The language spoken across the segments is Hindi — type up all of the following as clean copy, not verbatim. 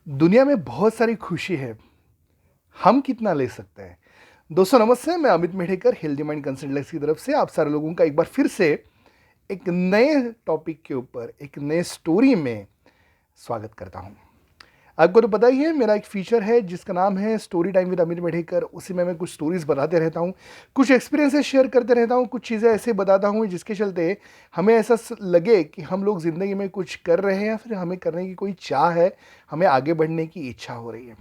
दुनिया में बहुत सारी खुशी है। हम कितना ले सकते हैं? दोस्तों नमस्ते, मैं Amit Medhekar healthy mind consultancy की तरफ से आप सारे लोगों का एक बार फिर से एक नए टॉपिक के ऊपर एक नए स्टोरी में स्वागत करता हूं। आपको तो पता ही है, मेरा एक फीचर है जिसका नाम है story time with Amit Medhekar. उसी में मैं कुछ स्टोरीज बताते रहता हूं, कुछ एक्सपीरियंसेस शेयर करते रहता हूं, कुछ चीज़ें ऐसे बताता हूं जिसके चलते हमें ऐसा लगे कि हम लोग ज़िंदगी में कुछ कर रहे हैं या फिर हमें करने की कोई चाह है, हमें आगे बढ़ने की इच्छा हो रही है।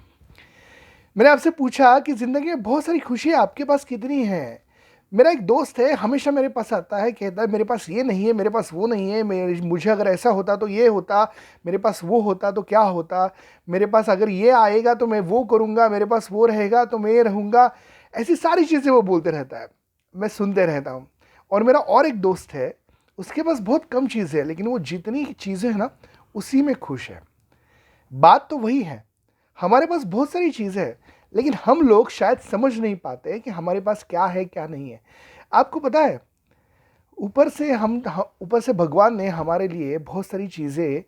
मैंने आपसे पूछा कि ज़िंदगी में बहुत सारी खुशियाँ आपके पास कितनी हैं? मेरा एक दोस्त है, हमेशा मेरे पास आता है, कहता है मेरे पास ये नहीं है, मेरे पास वो नहीं है, मुझे अगर ऐसा होता तो ये होता, मेरे पास वो होता तो क्या होता, मेरे पास अगर ये आएगा तो मैं वो करूँगा, मेरे पास वो रहेगा तो मैं ये रहूँगा। ऐसी सारी चीज़ें वो बोलते रहता है, मैं सुनते रहता हूँ। और मेरा और एक दोस्त है, उसके पास बहुत कम चीज़ें हैं, लेकिन वो जितनी चीज़ें हैं ना, उसी में खुश है। बात तो वही है, हमारे पास बहुत सारी चीज़ें हैं, लेकिन हम लोग शायद समझ नहीं पाते कि हमारे पास क्या है क्या नहीं है। आपको पता है, ऊपर से भगवान ने हमारे लिए बहुत सारी चीज़ें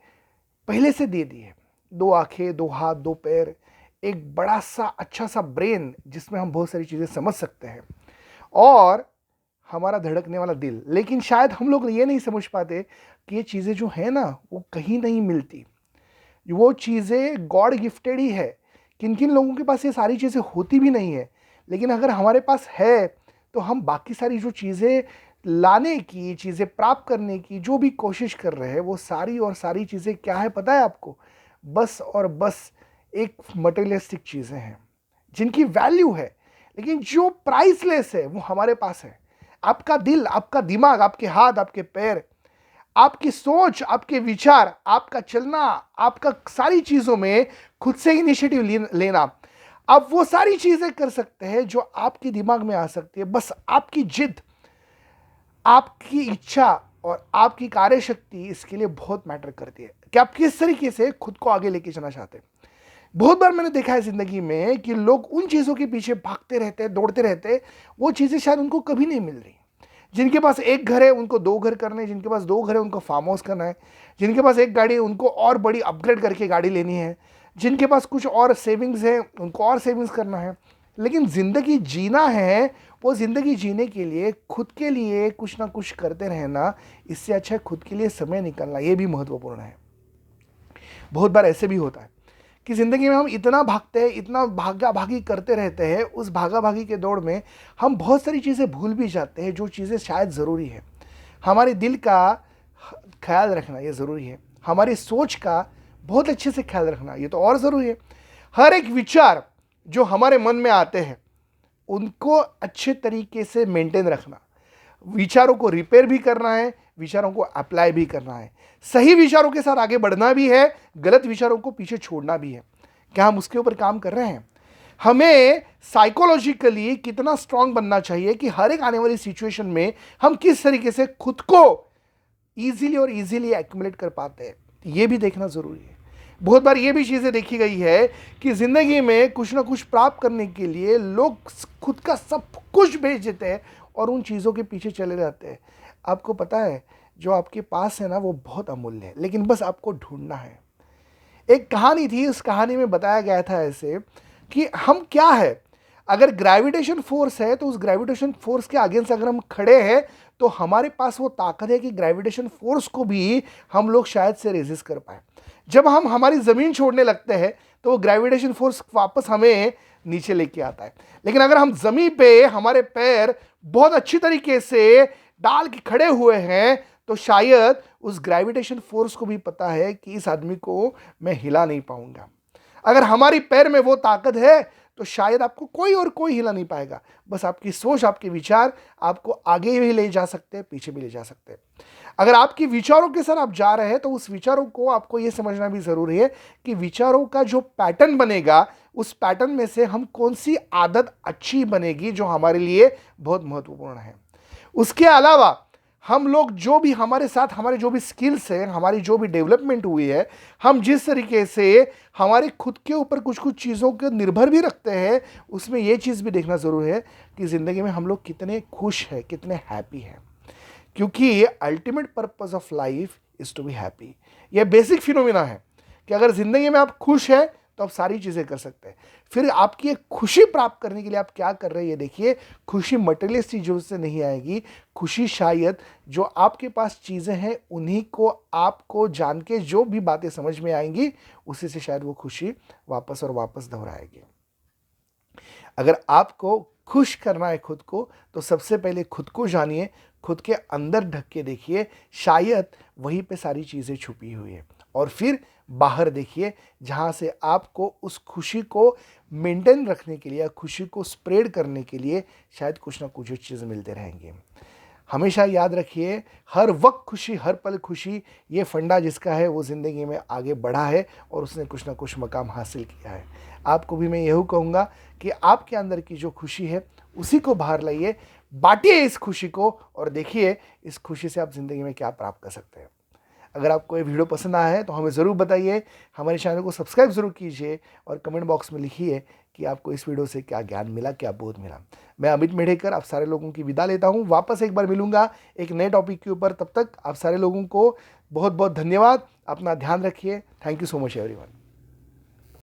पहले से दे दी है। 2 आँखें, 2 हाथ, 2 पैर, एक बड़ा सा अच्छा सा ब्रेन जिसमें हम बहुत सारी चीज़ें समझ सकते हैं, और हमारा धड़कने वाला दिल। लेकिन शायद हम लोग ये नहीं समझ पाते कि ये चीज़ें जो है ना, वो कहीं नहीं मिलती। वो चीज़ें गॉड गिफ्टेड ही है। किन किन लोगों के पास ये सारी चीज़ें होती भी नहीं है, लेकिन अगर हमारे पास है तो हम बाकी सारी जो चीज़ें लाने की, चीज़ें प्राप्त करने की जो भी कोशिश कर रहे हैं, वो सारी और सारी चीज़ें क्या है पता है आपको? बस और बस एक मटेरियलिस्टिक चीज़ें हैं जिनकी वैल्यू है, लेकिन जो प्राइसलेस है वो हमारे पास है। आपका दिल, आपका दिमाग, आपके हाथ, आपके पैर, आपकी सोच, आपके विचार, आपका चलना, आपका सारी चीज़ों में खुद से इनिशिएटिव लेना। आप वो सारी चीज़ें कर सकते हैं जो आपके दिमाग में आ सकती है। बस आपकी जिद, आपकी इच्छा और आपकी कार्यशक्ति इसके लिए बहुत मैटर करती है कि आप किस तरीके से खुद को आगे लेके जाना चाहते हैं। बहुत बार मैंने देखा है ज़िंदगी में कि लोग उन चीज़ों के पीछे भागते रहते हैं, दौड़ते रहते हैं, वो चीज़ें शायद उनको कभी नहीं मिल रही। जिनके पास एक घर है उनको 2 घर करने हैं, जिनके पास 2 घर है उनको फार्म हाउस करना है, जिनके पास एक गाड़ी है उनको और बड़ी अपग्रेड करके गाड़ी लेनी है, जिनके पास कुछ और सेविंग्स है उनको और सेविंग्स करना है। लेकिन ज़िंदगी जीना है, वो ज़िंदगी जीने के लिए खुद के लिए कुछ ना कुछ करते रहना, इससे अच्छा है खुद के लिए समय निकालना, ये भी महत्वपूर्ण है। बहुत बार ऐसे भी होता है कि ज़िंदगी में हम इतना भागते हैं, इतना भागा भागी करते रहते हैं, उस भागा भागी के दौड़ में हम बहुत सारी चीज़ें भूल भी जाते हैं जो चीज़ें शायद ज़रूरी है। हमारे दिल का ख्याल रखना ये ज़रूरी है, हमारी सोच का बहुत अच्छे से ख्याल रखना ये तो और ज़रूरी है। हर एक विचार जो हमारे मन में आते हैं उनको अच्छे तरीके से मेंटेन रखना, विचारों को रिपेयर भी करना है, विचारों को अप्लाई भी करना है, सही विचारों के साथ आगे बढ़ना भी है, गलत विचारों को पीछे छोड़ना भी है। क्या हम उसके ऊपर काम कर रहे हैं? हमें साइकोलॉजिकली कितना स्ट्रांग बनना चाहिए कि हर एक आने वाली सिचुएशन में हम किस तरीके से खुद को इजीली एक्युमुलेट कर पाते हैं, ये भी देखना जरूरी है। बहुत बार ये भी चीज़ें देखी गई है कि ज़िंदगी में कुछ ना कुछ प्राप्त करने के लिए लोग खुद का सब कुछ बेच देते हैं और उन चीज़ों के पीछे चले जाते हैं। आपको पता है, जो आपके पास है ना वो बहुत अमूल्य है, लेकिन बस आपको ढूंढना है। एक कहानी थी, उस कहानी में बताया गया था ऐसे कि हम क्या है, अगर ग्रेविटेशन फोर्स है तो उस ग्रेविटेशन फोर्स के अगेंस्ट अगर हम खड़े हैं तो हमारे पास वो ताकत है कि ग्रेविटेशन फोर्स को भी हम लोग शायद से रेजिस्ट कर पाए। जब हम हमारी ज़मीन छोड़ने लगते हैं तो वो ग्रेविटेशन फोर्स वापस हमें नीचे लेके आता है। लेकिन अगर हम ज़मीन पे हमारे पैर बहुत अच्छी तरीके से डाल के खड़े हुए हैं तो शायद उस ग्रेविटेशन फोर्स को भी पता है कि इस आदमी को मैं हिला नहीं पाऊंगा। अगर हमारी पैर में वो ताकत है तो शायद आपको कोई हिला नहीं पाएगा। बस आपकी सोच, आपके विचार आपको आगे भी ले जा सकते हैं, पीछे भी ले जा सकते हैं। अगर आपके विचारों के साथ आप जा रहे हैं तो उस विचारों को आपको यह समझना भी जरूरी है कि विचारों का जो पैटर्न बनेगा, उस पैटर्न में से हम कौन सी आदत अच्छी बनेगी जो हमारे लिए बहुत महत्वपूर्ण है। उसके अलावा हम लोग जो भी हमारे साथ, हमारे जो भी स्किल्स हैं, हमारी जो भी डेवलपमेंट हुई है, हम जिस तरीके से हमारे खुद के ऊपर कुछ कुछ चीज़ों के निर्भर भी रखते हैं, उसमें यह चीज़ भी देखना ज़रूरी है कि ज़िंदगी में हम लोग कितने खुश हैं, कितने हैप्पी हैं। क्योंकि ultimate purpose of life is to be happy. यह बेसिक फिनोमिना है कि अगर ज़िंदगी में आप खुश हैं तो आप सारी चीज़ें कर सकते हैं। फिर आपकी एक खुशी प्राप्त करने के लिए आप क्या कर रहे हैं ये देखिए। खुशी मटेरियलिस्ट चीज़ों से नहीं आएगी, खुशी शायद जो आपके पास चीज़ें हैं उन्हीं को आपको जान के जो भी बातें समझ में आएंगी उसी से शायद वो खुशी वापस और वापस दोहराएगी। अगर आपको खुश करना है खुद को तो सबसे पहले खुद को जानिए, खुद के अंदर ढक के देखिए, शायद वहीं पे सारी चीज़ें छुपी हुई है। और फिर बाहर देखिए जहाँ से आपको उस खुशी को मेंटेन रखने के लिए या खुशी को स्प्रेड करने के लिए शायद कुछ ना कुछ चीज़ मिलते रहेंगे। हमेशा याद रखिए, हर वक्त खुशी, हर पल खुशी, ये फंडा जिसका है वो ज़िंदगी में आगे बढ़ा है और उसने कुछ ना कुछ मकाम हासिल किया है। आपको भी मैं यही कहूँगा कि आपके अंदर की जो खुशी है उसी को बाहर लाइए, बांटिए इस खुशी को और देखिए इस खुशी से आप ज़िंदगी में क्या प्राप्त कर सकते हैं। अगर आपको ये वीडियो पसंद आया है तो हमें ज़रूर बताइए, हमारे चैनल को सब्सक्राइब ज़रूर कीजिए और कमेंट बॉक्स में लिखिए कि आपको इस वीडियो से क्या ज्ञान मिला, क्या बोध मिला। मैं अमित मेढेकर आप सारे लोगों की विदा लेता हूँ। वापस एक बार मिलूंगा एक नए टॉपिक के ऊपर। तब तक आप सारे लोगों को बहुत बहुत धन्यवाद। अपना ध्यान रखिए। Thank you so much everyone.